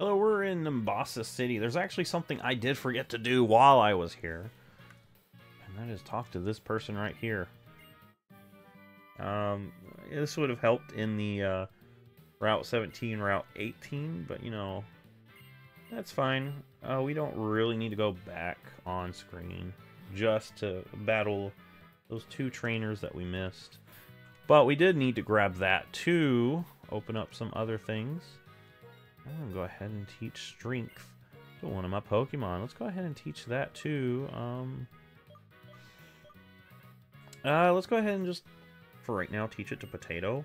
Hello, we're in Mombasa City. There's actually something I did forget to do while I was here. And that is talk to this person right here. This would have helped in the Route 17, Route 18, but you know, that's fine. We don't really need to go back on screen just to battle those two trainers that we missed. But we did need to grab that to open up some other things. I'm going to go ahead and teach Strength to one of my Pokemon. Let's go ahead and teach that too. Let's go ahead and just, for right now, teach it to Potato.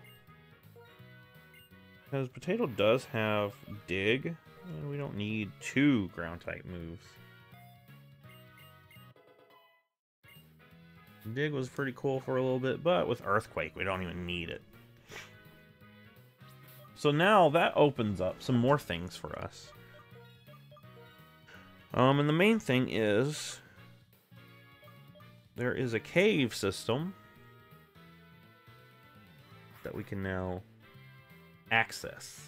Because Potato does have Dig, and we don't need 2 Ground-type moves. Dig was pretty cool for a little bit, but with Earthquake, we don't even need it. So now that opens up some more things for us. And the main thing is there is a cave system that we can now access.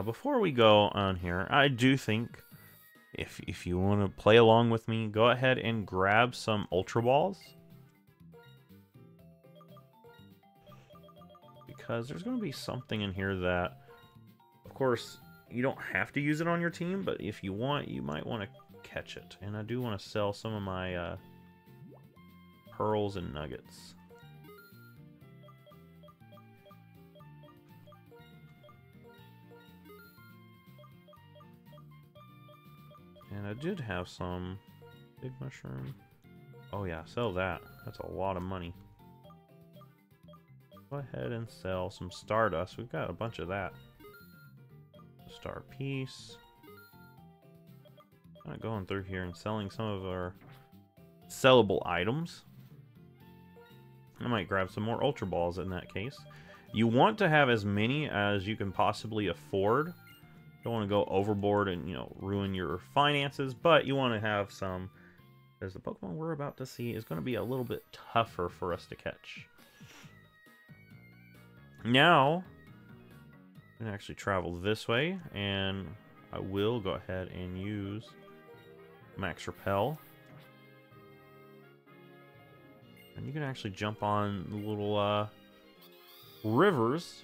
Before we go on here, I do think if you want to play along with me, go ahead and grab some Ultra Balls. Because there's going to be something in here that, of course, you don't have to use it on your team, but if you want, you might want to catch it. And I do want to sell some of my pearls and nuggets. And I did have some big mushroom. Oh yeah, sell that. That's a lot of money. Go ahead and sell some Stardust. We've got a bunch of that. Star Piece. Kind of going through here and selling some of our sellable items. I might grab some more Ultra Balls in that case. You want to have as many as you can possibly afford. Don't want to go overboard and, you know, ruin your finances, but you want to have some, because the Pokemon we're about to see is going to be a little bit tougher for us to catch. Now, I'm going to actually travel this way, and I will go ahead and use Max Repel. And you can actually jump on the little rivers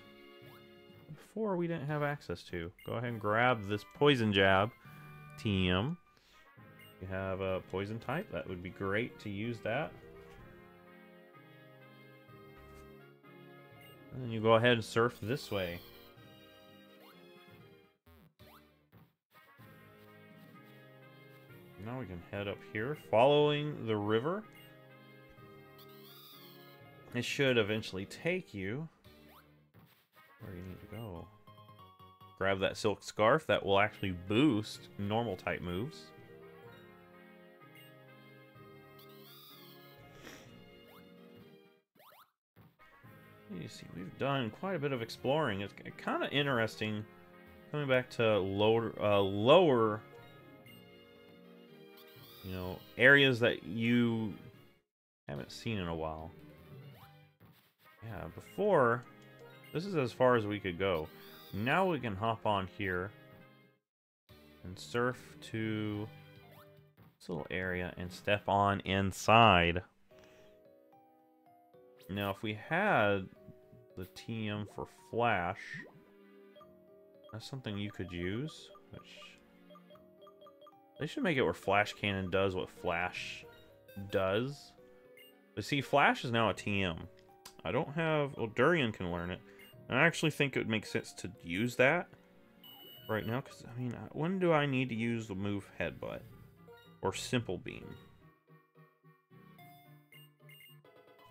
before we didn't have access to. Go ahead and grab this Poison Jab TM. If you have a Poison type, that would be great to use that. And then you go ahead and surf this way. Now we can head up here, following the river. It should eventually take you where you need to go. Grab that Silk Scarf. That will actually boost normal type moves. You see, we've done quite a bit of exploring. It's kind of interesting coming back to lower, you know, areas that you haven't seen in a while. Yeah, before, this is as far as we could go. Now we can hop on here and surf to this little area and step on inside. Now, if we had the TM for Flash, that's something you could use, which they should make it where Flash Cannon does what Flash does. But see, Flash is now a TM. I don't have... Well, Durian can learn it. And I actually think it would make sense to use that right now, because, I mean, when do I need to use the move Headbutt? Or Simple Beam?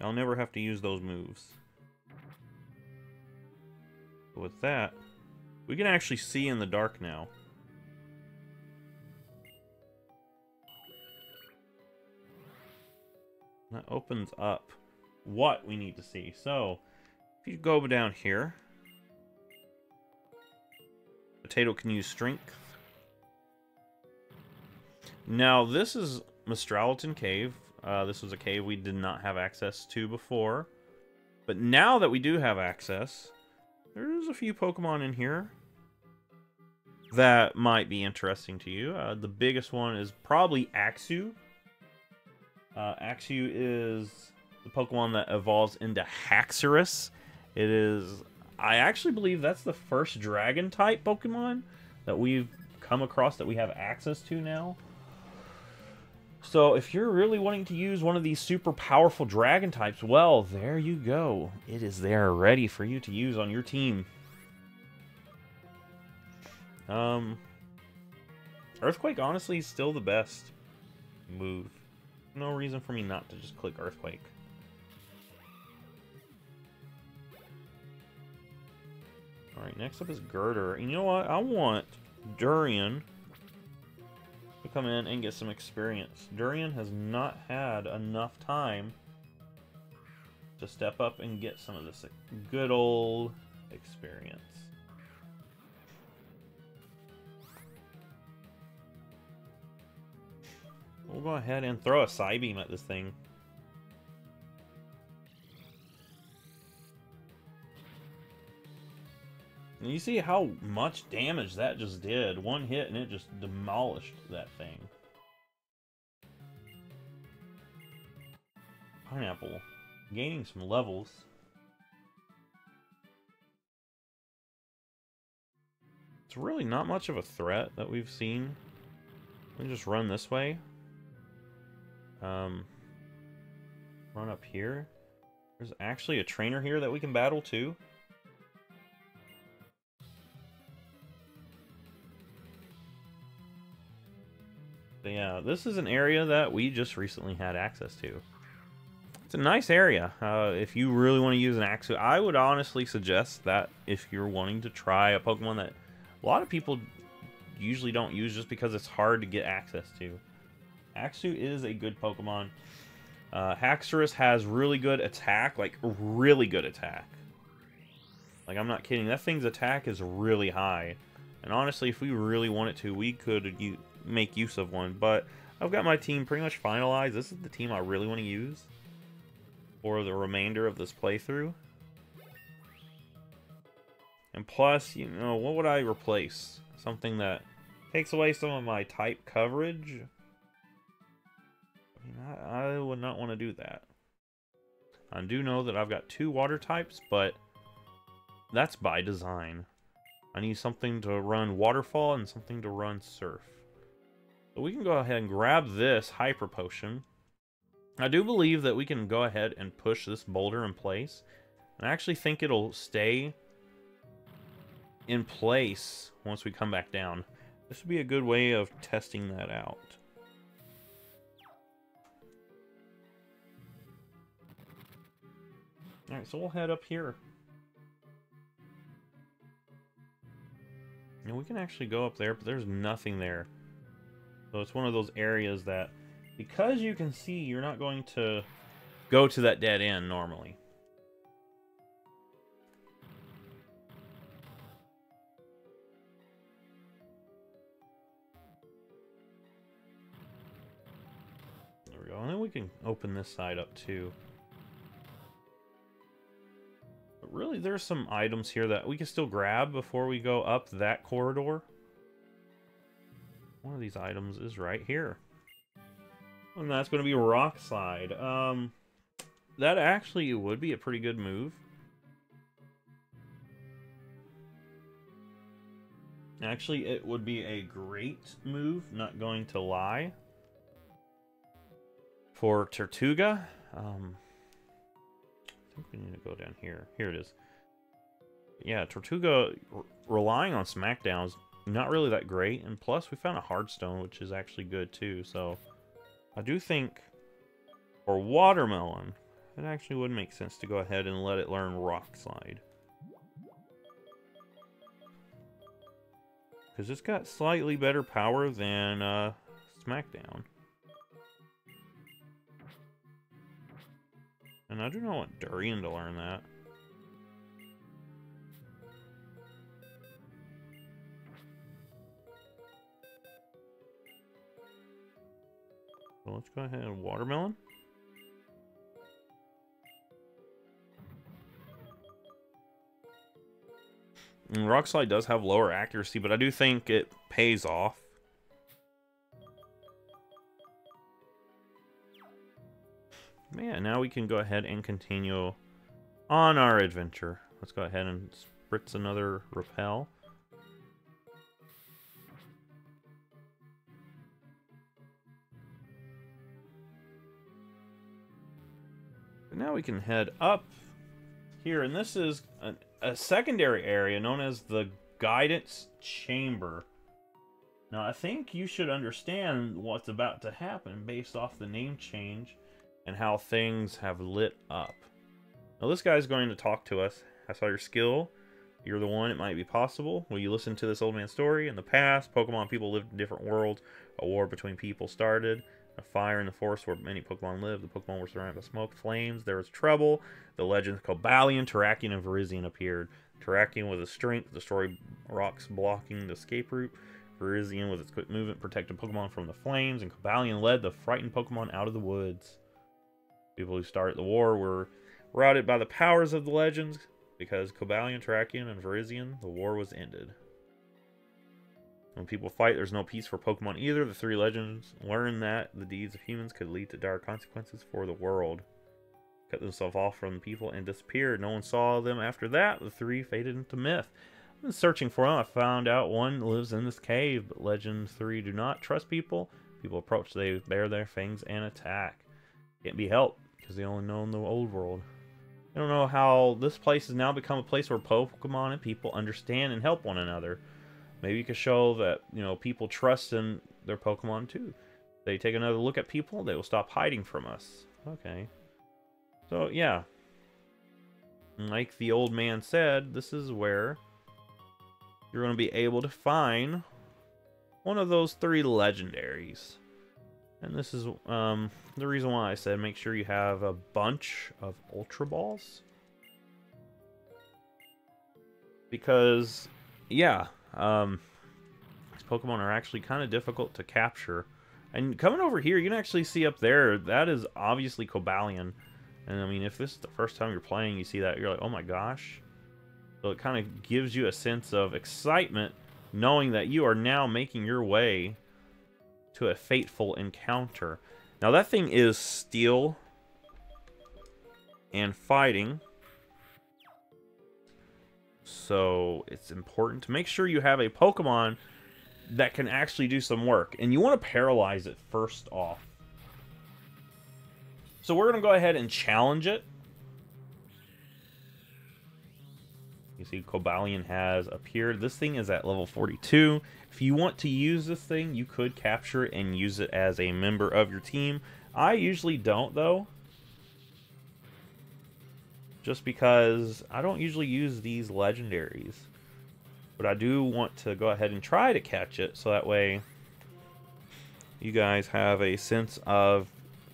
I'll never have to use those moves. But with that, we can actually see in the dark now. That opens up what we need to see. So, if you go down here, Potato can use Strength. Now, this is Mistralaton Cave. This was a cave we did not have access to before. But now that we do have access, there's a few Pokemon in here that might be interesting to you. The biggest one is probably Axew. Axew is the Pokemon that evolves into Haxorus. It is... I actually believe that's the first Dragon-type Pokemon that we've come across that we have access to now. So if you're really wanting to use one of these super powerful Dragon types, well, there you go. It is there ready for you to use on your team. Earthquake, honestly, is still the best move. No reason for me not to just click Earthquake. Alright, next up is Girder. And you know what? I want Durian to come in and get some experience. Durian has not had enough time to step up and get some of this good old experience. We'll go ahead and throw a Psybeam at this thing. And you see how much damage that just did. One hit and it just demolished that thing. Pineapple. Gaining some levels. It's really not much of a threat that we've seen. Let me just run this way. Run up here. There's actually a trainer here that we can battle too. But yeah, this is an area that we just recently had access to. It's a nice area. If you really want to use an Axew, I would honestly suggest that if you're wanting to try a Pokemon that a lot of people usually don't use just because it's hard to get access to. Axew is a good Pokemon. Haxorus has really good attack, like really good attack. Like, I'm not kidding. That thing's attack is really high. And honestly, if we really wanted to, we could make use of one. But I've got my team pretty much finalized. This is the team I really want to use for the remainder of this playthrough. And plus, you know, what would I replace? Something that takes away some of my type coverage? I would not want to do that. I do know that I've got 2 water types, but that's by design. I need something to run Waterfall and something to run Surf. So we can go ahead and grab this Hyper Potion. I do believe that we can go ahead and push this boulder in place. And I actually think it'll stay in place once we come back down. This would be a good way of testing that out. Alright, so we'll head up here. And we can actually go up there, but there's nothing there. So it's one of those areas that, because you can see, you're not going to go to that dead end normally. There we go. And then we can open this side up too. But really, there's some items here that we can still grab before we go up that corridor. One of these items is right here. And that's going to be Rock Slide. That actually would be a pretty good move. Actually, it would be a great move, not going to lie. For Tortuga. I think we need to go down here. Here it is. Yeah, Tortuga relying on Smackdown is not really that great. And plus, we found a Hardstone, which is actually good too. So, I do think for Watermelon, it actually would make sense to go ahead and let it learn Rock Slide. Because it's got slightly better power than Smackdown. And I do not want Durian to learn that. So let's go ahead and Watermelon. And Rock Slide does have lower accuracy, but I do think it pays off. Man, now we can go ahead and continue on our adventure. Let's go ahead and spritz another repel. And now we can head up here, and this is a secondary area known as the Guidance Chamber. Now, I think you should understand what's about to happen based off the name change and how things have lit up. Now, this guy's going to talk to us. I saw your skill. You're the one. It might be possible. Will you listen to this old man's story? In the past, Pokemon people lived in different worlds. A war between people started. A fire in the forest where many Pokemon lived. The Pokemon were surrounded by smoke, flames. There was trouble. The legends Cobalion, Terrakion, and Verizion appeared. Terrakion with its strength, destroyed rocks blocking the escape route. Verizion with its quick movement protected Pokemon from the flames. And Cobalion led the frightened Pokemon out of the woods. People who started the war were routed by the powers of the legends. Because Cobalion, Terrakion, and Verizion, the war was ended. When people fight, there's no peace for Pokemon either. The three legends learned that the deeds of humans could lead to dire consequences for the world. Cut themselves off from the people and disappeared. No one saw them after that. The three faded into myth. I've been searching for them. I found out one lives in this cave, but Legend 3 do not trust people. People approach, they bare their fangs and attack. Can't be helped, because they only know in the old world. I don't know how this place has now become a place where Pokemon and people understand and help one another. Maybe you could show that, you know, people trust in their Pokemon too. They take another look at people, they will stop hiding from us. Okay. So, yeah. Like the old man said, this is where you're going to be able to find one of those three legendaries. And this is the reason why I said make sure you have a bunch of Ultra Balls. Because, yeah, these Pokemon are actually kind of difficult to capture. And coming over here, you can actually see up there, that is obviously Cobalion. And I mean, if this is the first time you're playing, you see that, you're like, oh my gosh. So it kind of gives you a sense of excitement, knowing that you are now making your way to a fateful encounter. Now that thing is steel and fighting. So it's important to make sure you have a Pokemon that can actually do some work. And you want to paralyze it first off. So we're going to go ahead and challenge it. You see Cobalion has appeared. This thing is at level 42. If you want to use this thing, you could capture it and use it as a member of your team. I usually don't, though. Just because I don't usually use these legendaries. But I do want to go ahead and try to catch it, so that way you guys have a sense of,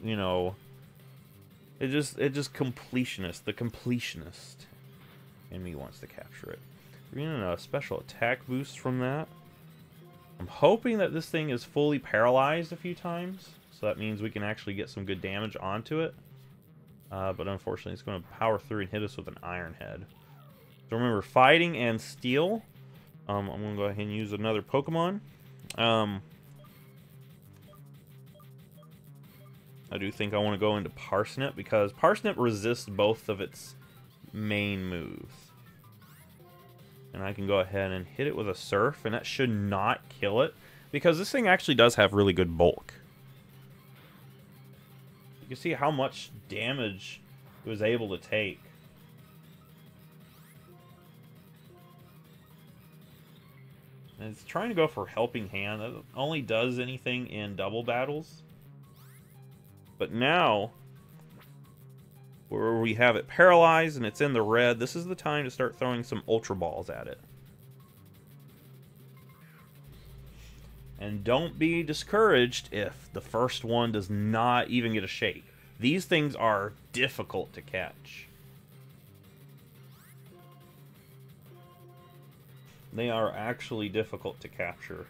you know, it just completionist. The completionist in me wants to capture it. We're getting a special attack boost from that. I'm hoping that this thing is fully paralyzed a few times, so that means we can actually get some good damage onto it. But unfortunately, it's going to power through and hit us with an Iron Head. So remember, fighting and steel. I'm going to go ahead and use another Pokemon. I do think I want to go into Parsnip, because Parsnip resists both of its main moves. And I can go ahead and hit it with a Surf, and that should not kill it, because this thing actually does have really good bulk. You can see how much damage it was able to take. And it's trying to go for Helping Hand. That only does anything in double battles. But now, where we have it paralyzed and it's in the red, this is the time to start throwing some Ultra Balls at it. And don't be discouraged if the first one does not even get a shake. These things are difficult to catch. They are actually difficult to capture.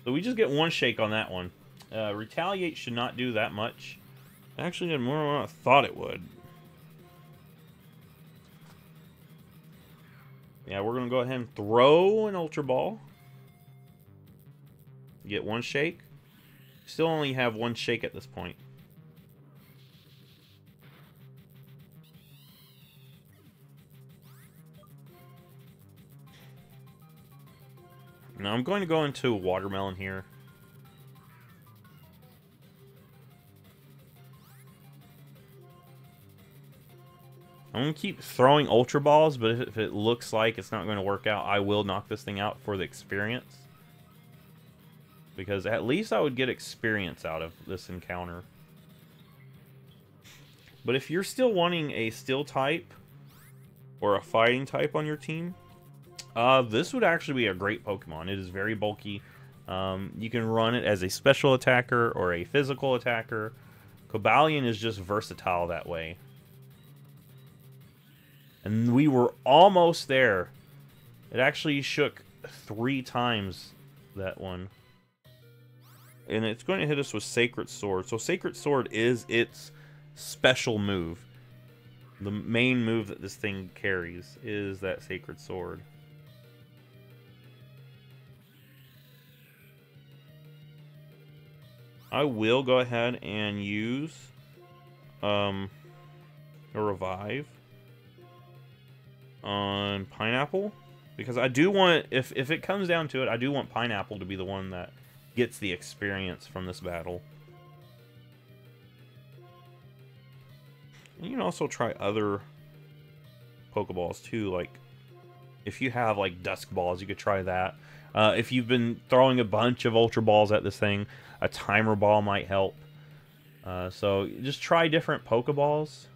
So we just get one shake on that one. Retaliate should not do that much. Actually did more than I thought it would. Yeah, we're gonna go ahead and throw an Ultra Ball. Get one shake. Still only have one shake at this point. Now I'm going to go into Watermelon here. I'm going to keep throwing Ultra Balls, but if it looks like it's not going to work out, I will knock this thing out for the experience. Because at least I would get experience out of this encounter. But if you're still wanting a Steel type or a Fighting type on your team, this would actually be a great Pokemon. It is very bulky. You can run it as a special attacker or a physical attacker. Cobalion is just versatile that way. And we were almost there. It actually shook 3 times, that one. And it's going to hit us with Sacred Sword. So Sacred Sword is its special move. The main move that this thing carries is that Sacred Sword. I will go ahead and use a Revive on Pineapple, because I do want, if it comes down to it, I do want Pineapple to be the one that gets the experience from this battle. And you can also try other Pokeballs too, like if you have like Dusk Balls, you could try that. If you've been throwing a bunch of Ultra Balls at this thing, a Timer Ball might help. So just try different Pokeballs,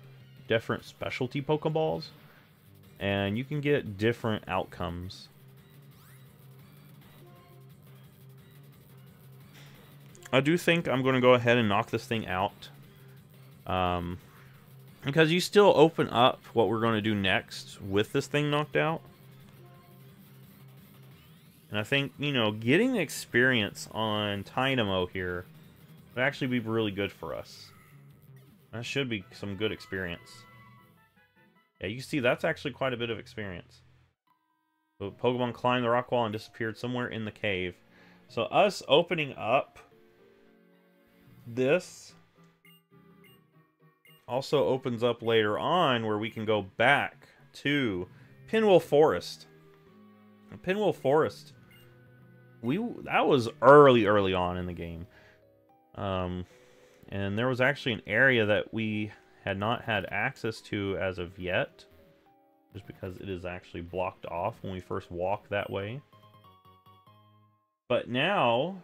different specialty Pokeballs, and you can get different outcomes. I do think I'm going to go ahead and knock this thing out. Because you still open up what we're going to do next with this thing knocked out. And I think, you know, getting the experience on Dynamo here would actually be really good for us. That should be some good experience. Yeah, you can see that's actually quite a bit of experience. So Pokemon climbed the rock wall and disappeared somewhere in the cave. So us opening up this also opens up later on where we can go back to Pinwheel Forest. Pinwheel Forest, that was early on in the game. And there was actually an area that we had not had access to as of yet, just because it is actually blocked off when we first walk that way. But now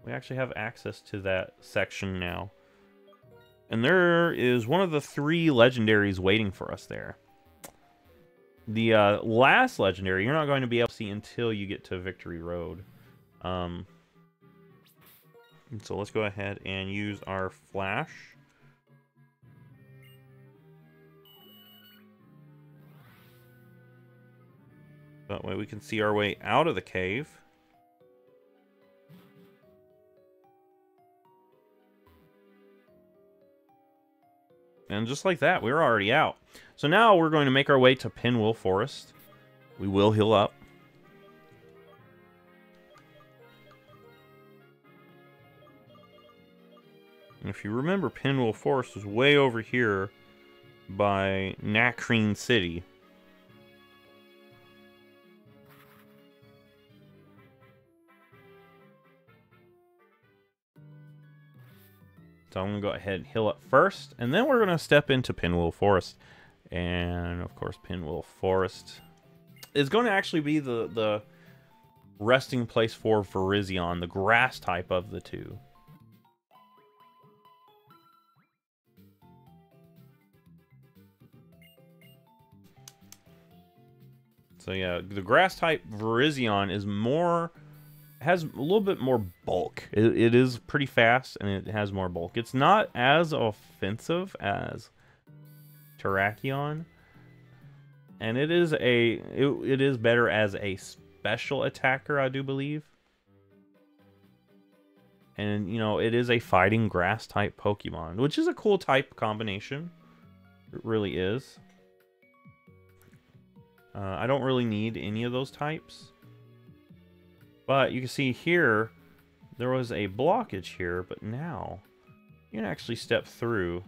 we actually have access to that section now. And there is one of the 3 legendaries waiting for us there. The last legendary you're not going to be able to see until you get to Victory Road. So let's go ahead and use our Flash. That way we can see our way out of the cave. And just like that, we're already out. So now we're going to make our way to Pinwheel Forest. We will heal up. And if you remember, Pinwheel Forest is way over here by Nakreen City. So I'm going to go ahead and heal up first, and then we're going to step into Pinwheel Forest. And, of course, Pinwheel Forest is going to actually be the resting place for Verizion, the grass type of the two. So, yeah, the grass type Verizion is has a little bit more bulk. It is pretty fast, and it has more bulk. It's not as offensive as Terrakion, and it is better as a special attacker, I do believe. And, you know, it is a fighting grass-type Pokemon, which is a cool type combination. It really is. I don't really need any of those types. But you can see here, there was a blockage here, but now you can actually step through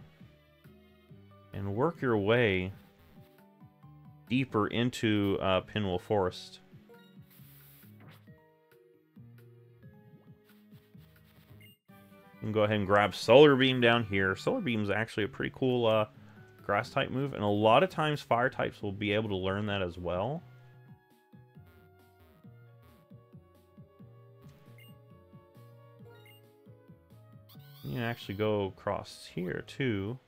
and work your way deeper into Pinwheel Forest. You can go ahead and grab Solar Beam down here. Solar Beam is actually a pretty cool grass type move, and a lot of times fire types will be able to learn that as well. You can actually go across here too.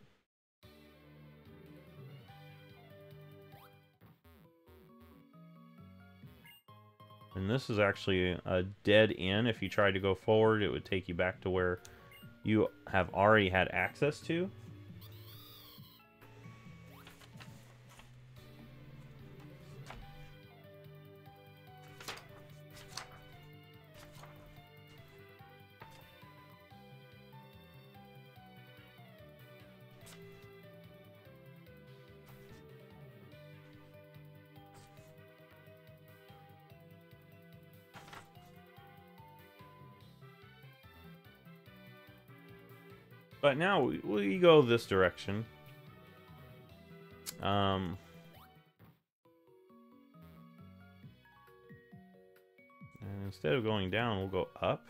And this is actually a dead end. If you tried to go forward, it would take you back to where you have already had access to. But now we go this direction. And instead of going down, we'll go up.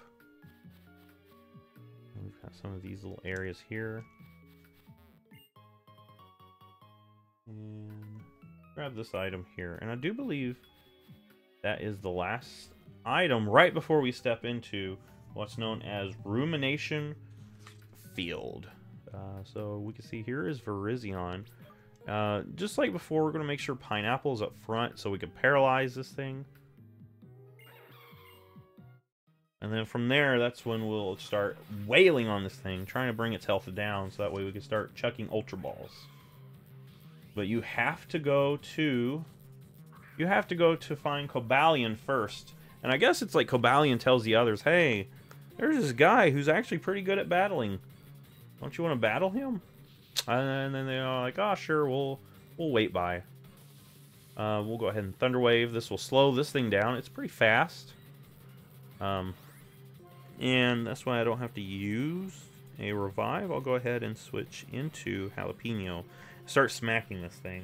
And we've got some of these little areas here. And grab this item here. And I do believe that is the last item right before we step into what's known as Rumination Field. So we can see here is Verizion. Just like before, we're going to make sure Pineapple's up front so we can paralyze this thing. And then from there, that's when we'll start wailing on this thing, trying to bring its health down so that way we can start chucking Ultra Balls. But you have to go to find Cobalion first. And I guess it's like Cobalion tells the others, hey, there's this guy who's actually pretty good at battling. Don't you want to battle him? And then they're like, oh, sure, we'll wait by. We'll go ahead and Thunder Wave. This will slow this thing down. It's pretty fast. And that's why I don't have to use a revive. I'll go ahead and switch into Jalapeno. Start smacking this thing.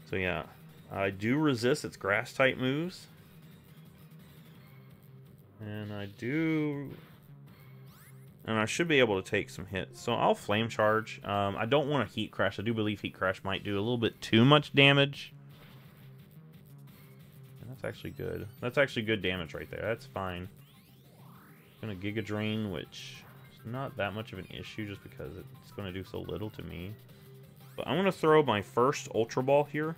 So yeah, I do resist its grass type moves. And I should be able to take some hits. So I'll Flame Charge. I don't want to Heat Crash. I do believe Heat Crash might do a little bit too much damage. And that's actually good. That's actually good damage right there. That's fine. I'm going to Giga Drain, which is not that much of an issue just because it's going to do so little to me. But I'm going to throw my first Ultra Ball here.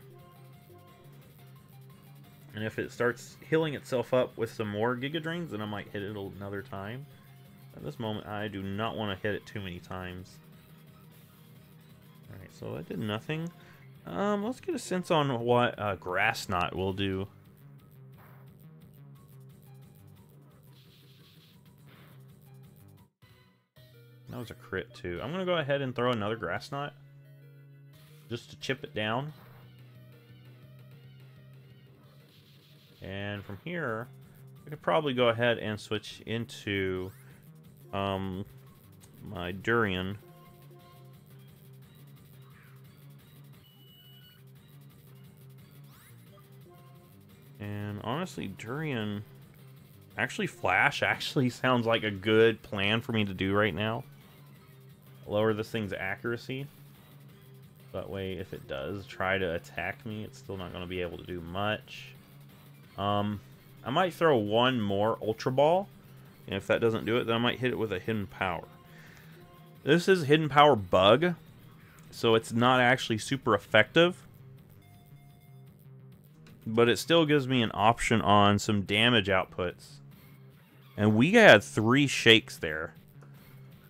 And if it starts healing itself up with some more Giga Drains, then I might hit it another time. At this moment, I do not want to hit it too many times. Alright, so that did nothing. Let's get a sense on what Grass Knot will do. That was a crit, too. I'm going to go ahead and throw another Grass Knot. Just to chip it down. And from here, I could probably go ahead and switch into my Durian. And honestly, Durian... Actually, Flash actually sounds like a good plan for me to do right now. Lower this thing's accuracy. That way, if it does try to attack me, it's still not going to be able to do much. I might throw one more Ultra Ball. And if that doesn't do it, then I might hit it with a Hidden Power. This is Hidden Power Bug, so it's not actually super effective. But it still gives me an option on some damage outputs. And we had 3 shakes there.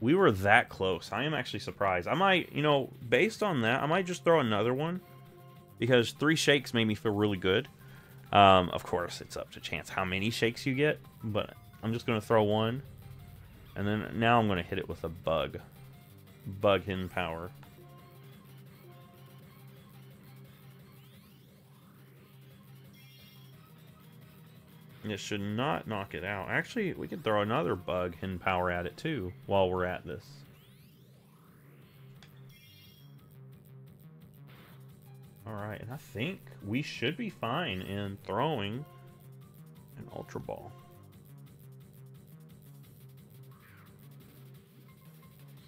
We were that close. I am actually surprised. I might, you know, based on that, I might just throw another one. Because 3 shakes made me feel really good. Of course, it's up to chance how many shakes you get, but I'm just going to throw one. And then now I'm going to hit it with a bug. Bug hidden power. It should not knock it out. Actually, we could throw another bug hidden power at it too while we're at this. Alright, and I think we should be fine in throwing an Ultra Ball.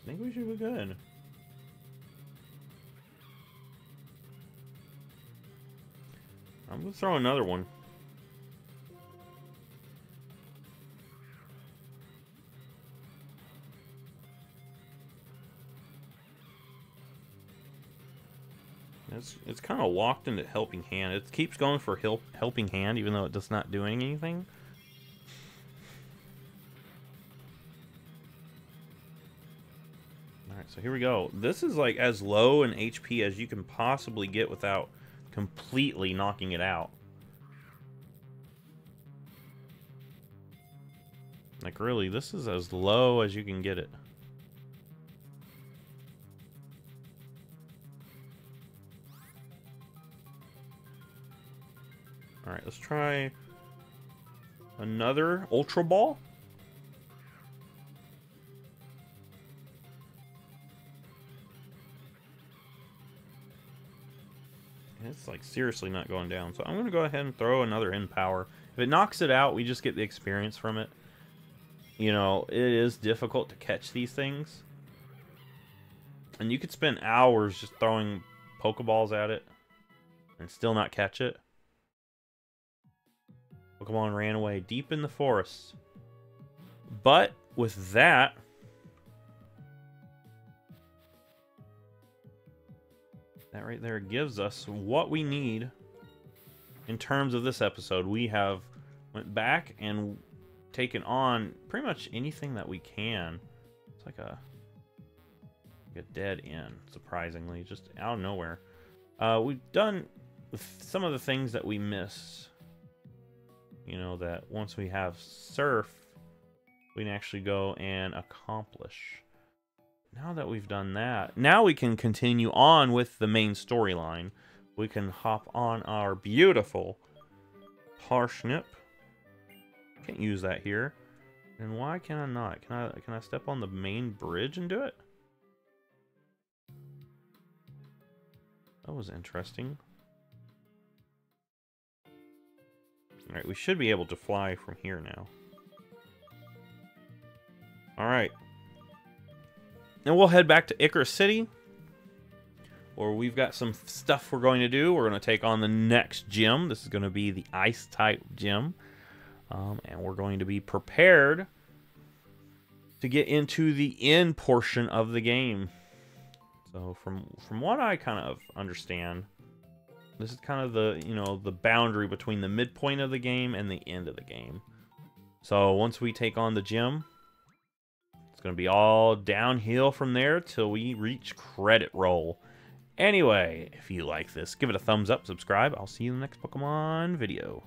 I think we should be good. I'm going to throw another one. It's kind of locked into Helping Hand. It keeps going for Helping Hand, even though it does not do anything. Alright, so here we go. This is like as low in HP as you can possibly get without completely knocking it out. Like really, this is as low as you can get it. Alright, let's try another Ultra Ball. It's like seriously not going down. So I'm going to go ahead and throw another in power. If it knocks it out, we just get the experience from it. You know, it is difficult to catch these things. And you could spend hours just throwing Pokeballs at it and still not catch it. Pokemon ran away deep in the forest. But with that, that right there gives us what we need in terms of this episode. We have went back and taken on pretty much anything that we can. It's like a dead end, surprisingly, just out of nowhere. We've done some of the things that we missed. You know, that once we have Surf, we can actually go and accomplish. Now that we've done that, now we can continue on with the main storyline. We can hop on our beautiful Parsnip. Can't use that here. And why can I not? Can I step on the main bridge and do it? That was interesting. Alright, we should be able to fly from here now. Alright. Then we'll head back to Icarus City, where we've got some stuff we're going to do. We're going to take on the next gym. This is going to be the Ice-type gym. And we're going to be prepared to get into the end portion of the game. So from what I kind of understand, this is kind of the, you know, the boundary between the midpoint of the game and the end of the game. So once we take on the gym, it's going to be all downhill from there till we reach credit roll. Anyway, if you like this, give it a thumbs up, subscribe. I'll see you in the next Pokemon video.